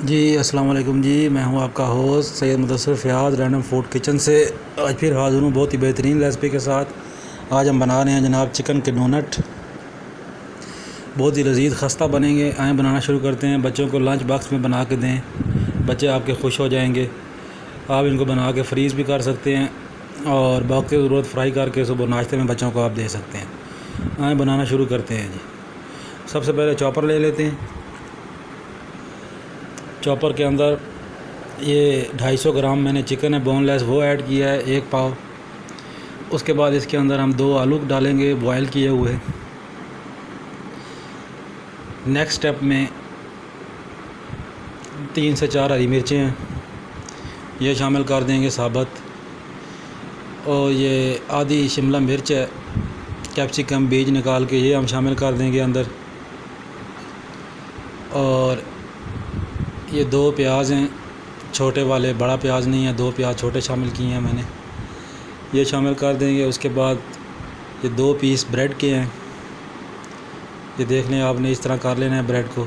जी अस्सलाम वालेकुम जी। मैं हूं आपका host Syed Mudassir Fayaz random food kitchen से। आज फिर हाज़िर हूं बहुत ही बेहतरीन रेसिपी के साथ। आज हम बना रहे हैं जनाब चिकन के डोनट। बहुत ही लजीज खस्ता बनेंगे। आए बनाना शुरू करते हैं। बच्चों को लंच बॉक्स में बना के दें, बच्चे आपके खुश हो जाएंगे। आप इनको बना के फ्रीज़ भी कर सकते हैं और बाकी ज़रूरत फ्राई करके सुबह नाश्ते में बच्चों को आप दे सकते हैं। आए बनाना शुरू करते हैं जी। सबसे पहले चॉपर ले लेते हैं। चॉपर के अंदर ये 250 ग्राम मैंने चिकन है बोनलेस वो ऐड किया है, 1 पाव। उसके बाद इसके अंदर हम 2 आलू डालेंगे बॉयल किए हुए। नेक्स्ट स्टेप में 3 से 4 हरी मिर्चें हैं, ये शामिल कर देंगे साबुत। और ये आधी शिमला मिर्च है, कैप्सिकम बीज निकाल के ये हम शामिल कर देंगे अंदर। और ये 2 प्याज हैं छोटे वाले, बड़ा प्याज नहीं है, 2 प्याज छोटे शामिल किए हैं मैंने, ये शामिल कर देंगे। उसके बाद ये 2 पीस ब्रेड के हैं, ये देख लें आपने इस तरह कर लेना है ब्रेड को।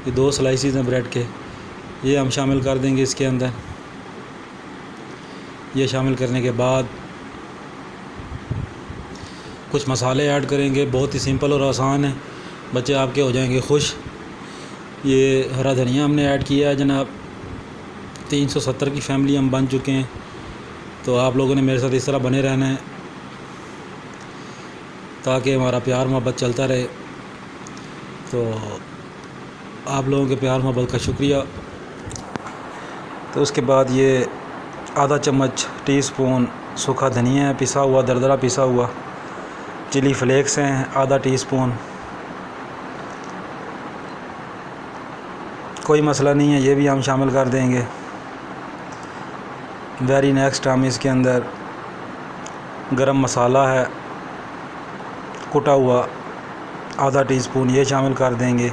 ये 2 स्लाइसिस हैं ब्रेड के, ये हम शामिल कर देंगे इसके अंदर। ये शामिल करने के बाद कुछ मसाले ऐड करेंगे, बहुत ही सिंपल और आसान है, बच्चे आपके हो जाएंगे खुश। ये हरा धनिया हमने ऐड किया है जनाब। 370 की फैमिली हम बन चुके हैं, तो आप लोगों ने मेरे साथ इस तरह बने रहना है ताकि हमारा प्यार मोहब्बत चलता रहे। तो आप लोगों के प्यार मोहब्बत का शुक्रिया। तो उसके बाद ये आधा चम्मच टीस्पून सूखा धनिया है पिसा हुआ, दरदरा पिसा हुआ। चिली फ्लेक्स हैं आधा टीस्पून, कोई मसला नहीं है, ये भी हम शामिल कर देंगे। वेरी नेक्स्ट हम इसके अंदर गरम मसाला है कुटा हुआ आधा टीस्पून, ये शामिल कर देंगे।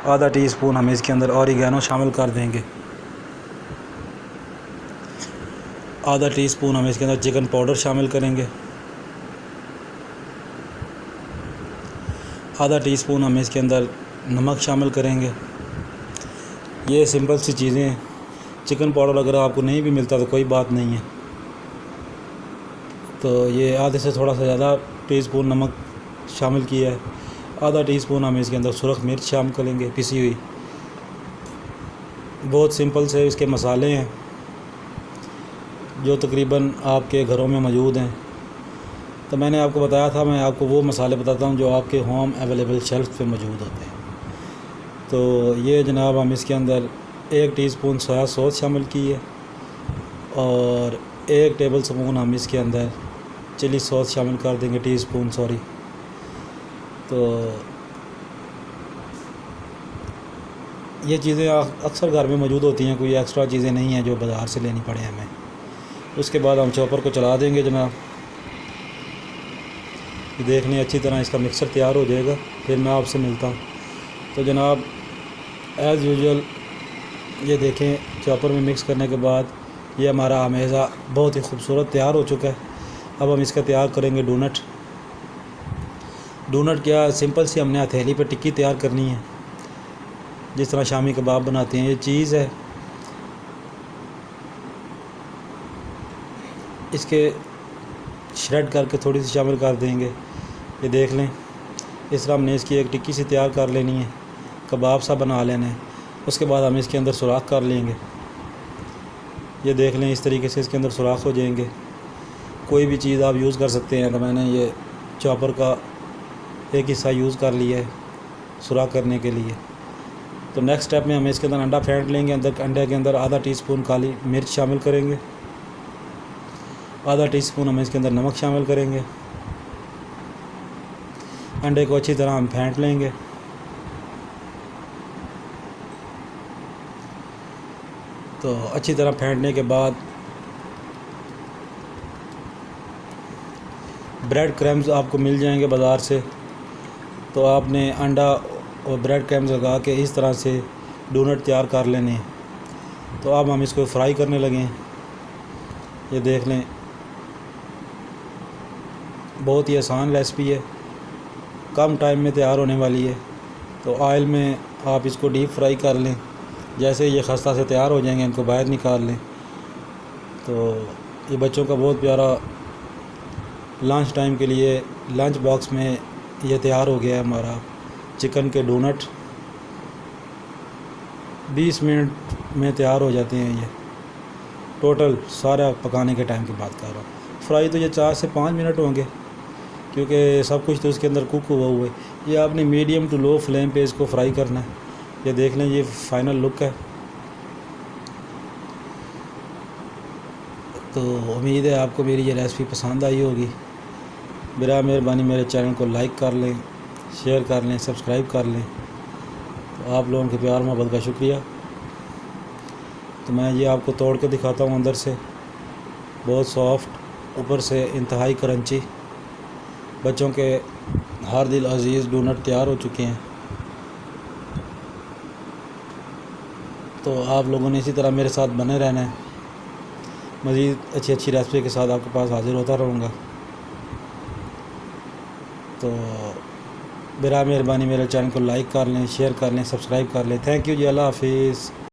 आधा टीस्पून हम इसके अंदर ऑरिगेनो शामिल कर देंगे। आधा टीस्पून हम इसके अंदर चिकन पाउडर शामिल करेंगे। आधा टीस्पून हम इसके अंदर नमक शामिल करेंगे। ये सिंपल सी चीज़ें हैं। चिकन पाउडर अगर आपको नहीं भी मिलता तो कोई बात नहीं है। तो ये आधे से थोड़ा सा ज़्यादा टीस्पून नमक शामिल किया है। आधा टीस्पून हम इसके अंदर सुरख मिर्च शामिल करेंगे पिसी हुई। बहुत सिंपल से इसके मसाले हैं जो तकरीबन आपके घरों में मौजूद हैं। तो मैंने आपको बताया था, मैं आपको वो मसाले बताता हूँ जो आपके होम अवेलेबल शेल्फ पे मौजूद होते हैं। तो ये जनाब हम इसके अंदर 1 टीस्पून सोया सॉस शामिल की है और 1 टेबल स्पून हम इसके अंदर चिली सॉस शामिल कर देंगे, टीस्पून सॉरी। तो ये चीज़ें अक्सर घर में मौजूद होती हैं, कोई एक्स्ट्रा चीज़ें नहीं हैं जो बाज़ार से लेनी पड़े हमें। उसके बाद हम चॉपर को चला देंगे जनाब। देख लें अच्छी तरह इसका मिक्सर तैयार हो जाएगा, फिर मैं आपसे मिलता हूँ। तो जनाब एज़ यूजुअल ये देखें चॉपर में मिक्स करने के बाद ये हमारा हमेशा बहुत ही खूबसूरत तैयार हो चुका है। अब हम इसका तैयार करेंगे डोनट। डोनट क्या सिंपल सी हमने हथेली पर टिक्की तैयार करनी है, जिस तरह शामी कबाब बनाते हैं। ये चीज़ है, इसके श्रेड करके थोड़ी सी शामिल कर देंगे। ये देख लें इस तरह हमने इसकी एक टिक्की सी तैयार कर लेनी है, कबाब सा बना लेना है। उसके बाद हम इसके अंदर सुराख कर लेंगे। ये देख लें इस तरीके से इसके अंदर सुराख हो जाएंगे। कोई भी चीज़ आप यूज़ कर सकते हैं। तो मैंने ये चॉपर का एक हिस्सा यूज़ कर लिया है सुराख करने के लिए। तो नेक्स्ट स्टेप में हम इसके अंदर अंडा फेंट लेंगे। अंडे के अंदर आधा टीस्पून काली मिर्च शामिल करेंगे, आधा टीस्पून हम इसके अंदर नमक शामिल करेंगे। अंडे को अच्छी तरह हम फेंट लेंगे। तो अच्छी तरह फेंटने के बाद ब्रेड क्रम्स आपको मिल जाएंगे बाज़ार से। तो आपने अंडा और ब्रेड क्रम्स लगा के इस तरह से डोनट तैयार कर लेने हैं। तो अब हम इसको फ्राई करने लगे हैं। ये देख लें बहुत ही आसान रेसिपी है, कम टाइम में तैयार होने वाली है। तो ऑयल में आप इसको डीप फ्राई कर लें जैसे ये खस्ता से तैयार हो जाएंगे इनको बाहर निकाल लें। तो ये बच्चों का बहुत प्यारा लंच टाइम के लिए लंच बॉक्स में ये तैयार हो गया है हमारा चिकन के डोनट। 20 मिनट में तैयार हो जाते हैं ये, टोटल सारा पकाने के टाइम की बात कर रहा हूँ। फ्राई तो ये 4 से 5 मिनट होंगे, क्योंकि सब कुछ तो इसके अंदर कुक हुआ हुआ है। ये आपने मीडियम टू लो फ्लेम पे इसको फ्राई करना है। ये देख लें, ये फाइनल लुक है। तो उम्मीद है आपको मेरी ये रेसिपी पसंद आई होगी। बिरा मेहरबानी मेरे चैनल को लाइक कर लें, शेयर कर लें, सब्सक्राइब कर लें। तो आप लोगों के प्यार मोहब्बत का शुक्रिया। तो मैं ये आपको तोड़ के दिखाता हूँ, अंदर से बहुत सॉफ्ट, ऊपर से इंतहाई क्रंची, बच्चों के हर दिल अजीज़ डोनट तैयार हो चुके हैं। तो आप लोगों ने इसी तरह मेरे साथ बने रहना है। मज़ीद अच्छी अच्छी रेसिपी के साथ आपके पास हाज़िर होता रहूँगा। तो बिरा मेहरबानी मेरे चैनल को लाइक कर लें, शेयर कर लें, सब्सक्राइब कर लें। थैंक यू जी, अल्लाह हाफिज़।